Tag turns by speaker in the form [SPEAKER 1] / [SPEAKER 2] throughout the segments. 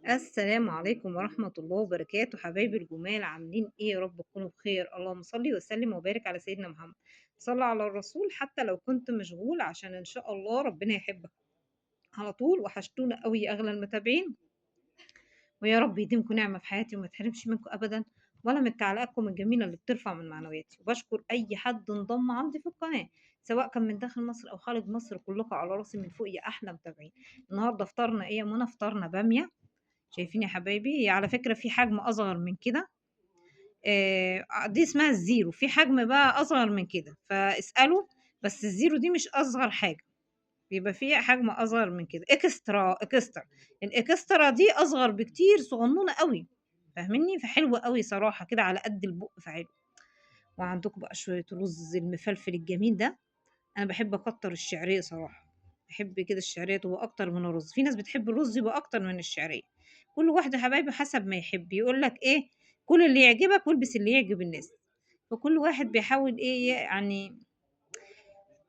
[SPEAKER 1] السلام عليكم ورحمة الله وبركاته، حبايبي الجمال عاملين إيه؟ يا رب تكونوا بخير، اللهم صل وسلم وبارك على سيدنا محمد، صلى على الرسول حتى لو كنت مشغول عشان إن شاء الله ربنا يحبك على طول، وحشتونا أوي يا أغلى المتابعين، ويا رب يديمكم نعمة في حياتي وما تحرمش منكم أبدًا، ولا من تعليقاتكم الجميلة اللي بترفع من معنوياتي، وباشكر أي حد انضم عندي في القناة، سواء كان من داخل مصر أو خارج مصر، كلكم على راسي من فوق يا أحلى متابعين. النهارده فطارنا إيه يا منى؟ فطارنا بامية. شايفين يا حبايبي؟ هي على فكرة في حجم أصغر من كده، دي اسمها الزيرو، في حجم بقى أصغر من كده، فاسألوا، بس الزيرو دي مش أصغر حاجة، بيبقى في حجم أصغر من كده، إكسترا، الإكسترا دي أصغر بكتير، صغنونة أوي، فاهمينّي؟ فحلوة أوي صراحة كده على قد البُق فحلو. وعندكم بقى شوية رُز المفلفل الجميل ده، أنا باحب أكتّر الشعرية صراحة، باحب كده الشعرية تبقى أكتر من الرُز، في ناس بتحب الرُز يبقى أكتر من الشعرية، كل واحد يا حبايبي حسب ما يحب، يقول لك إيه، كُل اللي يعجبك والبس اللي يعجب الناس، فكل واحد بيحاول إيه يعني.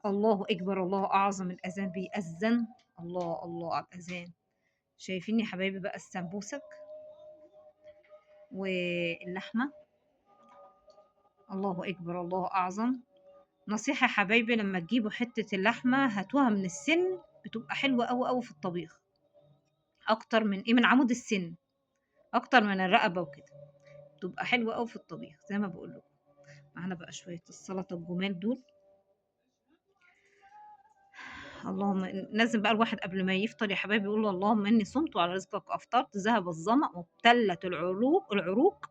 [SPEAKER 1] الله أكبر، الله أعظم، الأذان بيأذّن، الله، الله على الأذان. شايفين يا حبايبي بقى السمبوسك واللحمة، الله أكبر، الله أعظم. نصيحة يا حبايبي، لمّا تجيبوا حتّة اللحمة هاتوها من السِن، بتبقى حلوة أوي، أوي في الطبيخ. أكتر من إيه، من عمود السن، أكتر من الرقبة وكده، بتبقى حلوة أوي في الطبيخ زي ما باقول لكم. معانا بقى شوية السلطة الجمال دول، اللهم لازم بقى الواحد قبل ما يفطر يا حبايبي يقول اللهم إني صمت وعلى رزقك أفطرت، ذهب الظمأ وابتلت العروق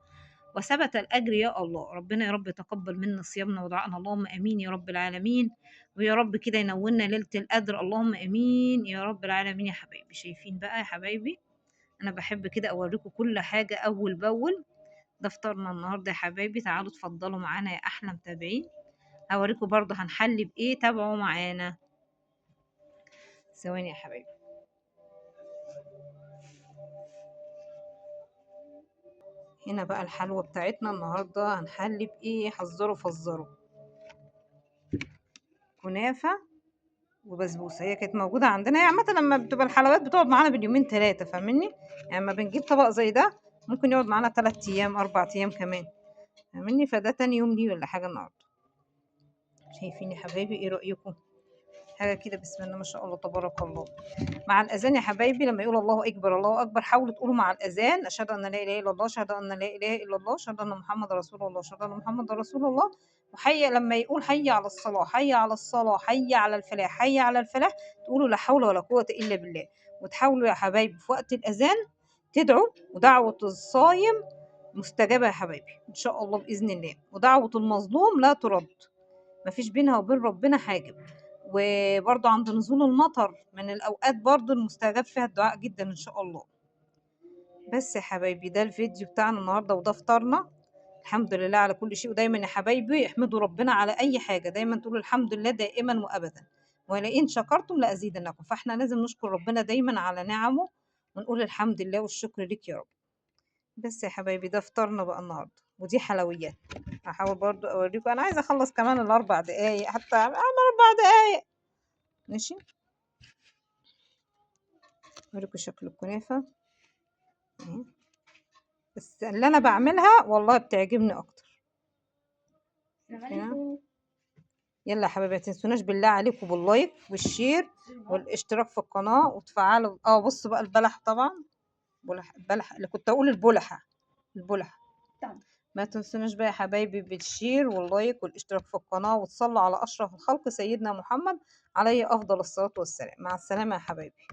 [SPEAKER 1] وثبت الأجر يا الله. ربنا يا رب يتقبل منا صيامنا ودعائنا، اللهم آمين يا رب العالمين، ويا رب كده ينولنا ليلة القدر، اللهم آمين يا رب العالمين يا حبايبي. شايفين بقى يا حبايبي، أنا باحب كده أوريكم كل حاجة أول بأول. ده فطارنا النهارده يا حبايبي، تعالوا اتفضلوا معانا يا أحلى متابعين، هاوريكم برضه هنحلي بإيه، تابعوا معانا. ثواني يا حبايبي. هنا بقى الحلوى بتاعتنا النهارده هنحلي بإيه، حذّروا فزّروا، كنافة وبسبوسة. هي كانت موجودة عندنا، هي عامةً لمّا بتبقى الحلويات بتقعد معانا باليومين 3 فاهمني؟ يعني أمّا بنجيب طبق زي ده ممكن يقعد معانا 3 أيام، 4 أيام كمان، فاهمني؟ فده تاني يوم ليه والّا حاجة النهارده. شايفين يا حبايبي، إيه رأيكم؟ حاجة كده بسم الله ما شاء الله تبارك الله. مع الأذان يا حبايبي لمّا يقول الله أكبر، الله أكبر، حاولوا تقولوا مع الأذان أشهد أن لا إله إلا الله، أشهد أن لا إله إلا الله، أشهد أن محمد رسول الله، أشهد أن محمد رسول الله. لمّا يقول حي على الصلاة، حي على الصلاة، حي على الفلاح، حي على الفلاح، تقولوا لا حول ولا قوة إلا بالله. وتحاولوا يا حبايبي في وقت الأذان تدعوا، ودعوة الصايم مستجابة يا حبايبي إن شاء الله بإذن الله، ودعوة المظلوم لا تُرَد، ما فيش بينها وبين ربنا حاجب. وبرضه عند نزول المطر من الأوقات برضه المستجاب فيها الدعاء جدًا إن شاء الله. بس يا حبايبي ده الفيديو بتاعنا النهارده وده فطارنا، الحمد لله على كل شيء. ودايمًا يا حبايبي احمدوا ربنا على أي حاجة، دايمًا تقولوا الحمد لله دائمًا وأبدًا، ولئن شكرتم لأزيدنكم، فإحنا لازم نشكر ربنا دايمًا على نعمه ونقول الحمد لله والشكر ليك يا رب. بس يا حبايبي ده فطارنا بقى النهارده، ودي حلويات. هاحاول برضه أوريكم، أنا عايزة أخلّص كمان ال4 دقايق، حتى 4 دقايق ماشي. أوريكم شكل الكنافة أهي، بس اللي أنا باعملها والله بتعجبني أكتر. هنا يلا يا حبايبي ما تنسوناش بالله عليكم باللايك والشير والاشتراك في القناة وتفعلوا بصوا بقى البلح طبعا، البلح اللي كنت أقول البلح. ما تنسوناش بقى يا حبايبي بالشير واللايك والاشتراك في القناة وتصلوا على أشرف الخلق سيدنا محمد عليه أفضل الصلاة والسلام. مع السلامة يا حبايبي.